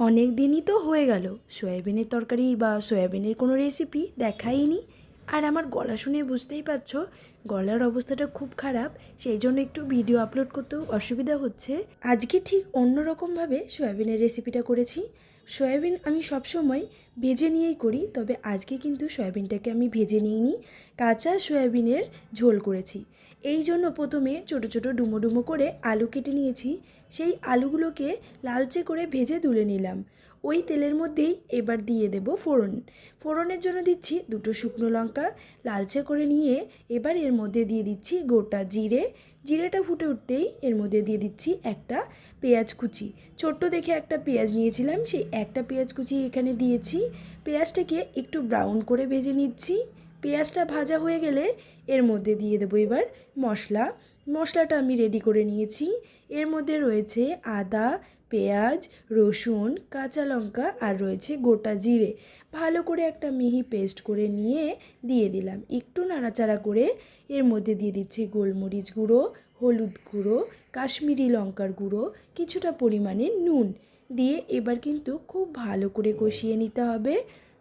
অনেক দিনই তো হয়ে গেল সয়াবিনের তরকারি বা সয়াবিনের কোনো রেসিপি দেখাইনি। আর আমার গলা শুনে বুঝতেই পারছো গলার অবস্থাটা খুব খারাপ, সেই জন্য একটু ভিডিও আপলোড করতেও অসুবিধা হচ্ছে। আজকে ঠিক অন্যরকমভাবে সয়াবিনের রেসিপিটা করেছি। সয়াবিন আমি সবসময় ভেজে নিয়েই করি, তবে আজকে কিন্তু সয়াবিনটাকে আমি ভেজে নিইনি, কাঁচা সয়াবিনের ঝোল করেছি। এই জন্য প্রথমে ছোটো ছোটো ডুমো ডুমো করে আলু কেটে নিয়েছি। সেই আলুগুলোকে লালচে করে ভেজে তুলে নিলাম। ওই তেলের মধ্যেই এবার দিয়ে দেব ফোড়ন। ফোড়নের জন্য দিচ্ছি দুটো শুকনো লঙ্কা লালচে করে নিয়ে এবার এর মধ্যে দিয়ে দিচ্ছি গোটা জিরে। জিরেটা ফুটে উঠতেই এর মধ্যে দিয়ে দিচ্ছি একটা পেঁয়াজ কুচি। ছোট্ট দেখে একটা পেঁয়াজ নিয়েছিলাম, সেই একটা পেঁয়াজ কুচি এখানে দিয়েছি। পেঁয়াজটাকে একটু ব্রাউন করে ভেজে নিচ্ছি। পেঁয়াজটা ভাজা হয়ে গেলে এর মধ্যে দিয়ে দেবো এবার মশলা। মশলাটা আমি রেডি করে নিয়েছি। এর মধ্যে রয়েছে আদা, পেঁয়াজ, রসুন, কাঁচা লঙ্কা আর রয়েছে গোটা জিরে। ভালো করে একটা মিহি পেস্ট করে নিয়ে দিয়ে দিলাম। একটু নাড়াচাড়া করে এর মধ্যে দিয়ে দিচ্ছি গোলমরিচ গুঁড়ো, হলুদ গুঁড়ো, কাশ্মীরি লঙ্কার গুঁড়ো, কিছুটা পরিমাণে নুন দিয়ে এবার কিন্তু খুব ভালো করে কষিয়ে নিতে হবে।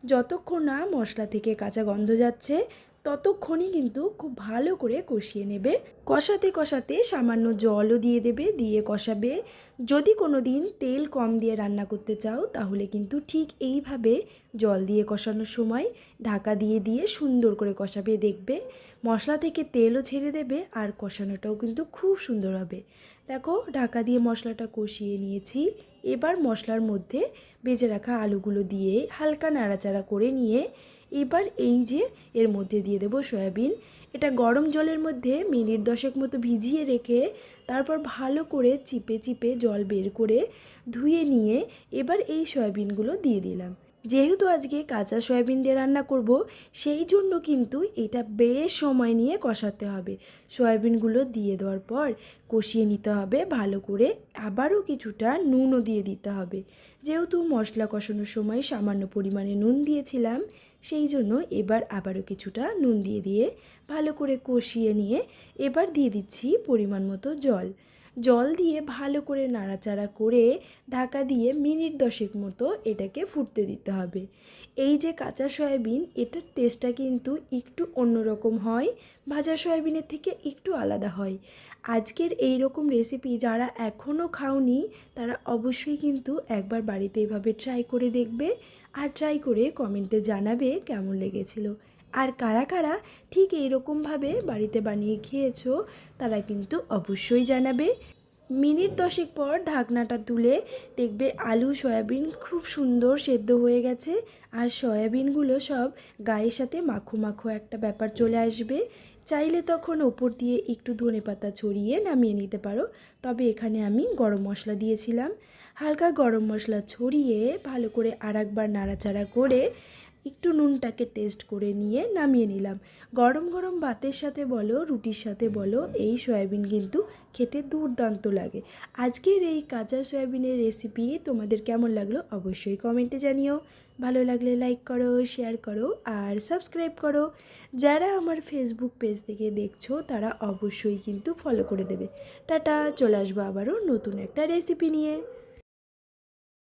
যতক্ষণ না মশলা থেকে কাঁচা গন্ধ যাচ্ছে ততক্ষণই কিন্তু খুব ভালো করে কষিয়ে নেবে। কষাতে কষাতে সামান্য জলও দিয়ে দেবে, দিয়ে কষাবে। যদি কোনো দিন তেল কম দিয়ে রান্না করতে চাও তাহলে কিন্তু ঠিক এইভাবে জল দিয়ে কষানোর সময় ঢাকা দিয়ে দিয়ে সুন্দর করে কষাবে, দেখবে মশলা থেকে তেলও ছেড়ে দেবে আর কষানোটাও কিন্তু খুব সুন্দর হবে। দেখো ঢাকা দিয়ে মশলাটা কষিয়ে নিয়েছি। এবার মশলার মধ্যে ভেজে রাখা আলুগুলো দিয়ে হালকা নাড়াচাড়া করে নিয়ে এবার এই যে এর মধ্যে দিয়ে দেবো সয়াবিন। এটা গরম জলের মধ্যে মিনিট 10 মতো ভিজিয়ে রেখে তারপর ভালো করে চিপে চিপে জল বের করে ধুয়ে নিয়ে এবার এই সয়াবিনগুলো দিয়ে দিলাম। যেহেতু আজকে কাঁচা সয়াবিন দিয়ে রান্না করব, সেই জন্য কিন্তু এটা বেশ সময় নিয়ে কষাতে হবে। সয়াবিনগুলো দিয়ে দেওয়ার পর কষিয়ে নিতে হবে ভালো করে, আবারও কিছুটা নুনও দিয়ে দিতে হবে। যেহেতু মশলা কষানোর সময় সামান্য পরিমাণে নুন দিয়েছিলাম, সেই জন্য এবার আবারও কিছুটা নুন দিয়ে দিয়ে ভালো করে কষিয়ে নিয়ে এবার দিয়ে দিচ্ছি পরিমাণ মতো জল। জল দিয়ে ভালো করে নাড়াচাড়া করে ঢাকা দিয়ে মিনিট 10 মতো এটাকে ফুটতে দিতে হবে। এই যে কাঁচা সয়াবিন, এটার টেস্টটা কিন্তু একটু অন্যরকম হয়, ভাজা সয়াবিনের থেকে একটু আলাদা হয়। আজকের এই রকম রেসিপি যারা এখনও খাওনি তারা অবশ্যই কিন্তু একবার বাড়িতে এভাবে ট্রাই করে দেখবে, আর ট্রাই করে কমেন্টে জানাবে কেমন লেগেছিল। আর কারা কারা ঠিক এইরকমভাবে বাড়িতে বানিয়ে খেয়েছো তারা কিন্তু অবশ্যই জানাবে। মিনিট 10 পর ঢাকনাটা তুলে দেখবে আলু সয়াবিন খুব সুন্দর সেদ্ধ হয়ে গেছে, আর সয়াবিনগুলো সব গায়ের সাথে মাখো মাখো একটা ব্যাপার চলে আসবে। চাইলে তখন ওপর দিয়ে একটু ধনেপাতা ছড়িয়ে নামিয়ে নিতে পারো, তবে এখানে আমি গরম মশলা দিয়েছিলাম। হালকা গরম মশলা ছড়িয়ে ভালো করে আরেকবার নাড়াচাড়া করে একটু নুনটাকে টেস্ট করে নিয়ে নামিয়ে নিলাম। গরম গরম ভাতের সাথে বলো রুটির সাথে বলো এই সয়াবিন কিন্তু খেতে দুর্দান্ত লাগে। আজকের এই কাঁচা সয়াবিনের রেসিপি তোমাদের কেমন লাগলো অবশ্যই কমেন্টে জানিও। ভালো লাগলে লাইক করো, শেয়ার করো আর সাবস্ক্রাইব করো। যারা আমার ফেসবুক পেজ থেকে দেখছো তারা অবশ্যই কিন্তু ফলো করে দেবে। টাটা, চলে আসবো আবারও নতুন একটা রেসিপি নিয়ে।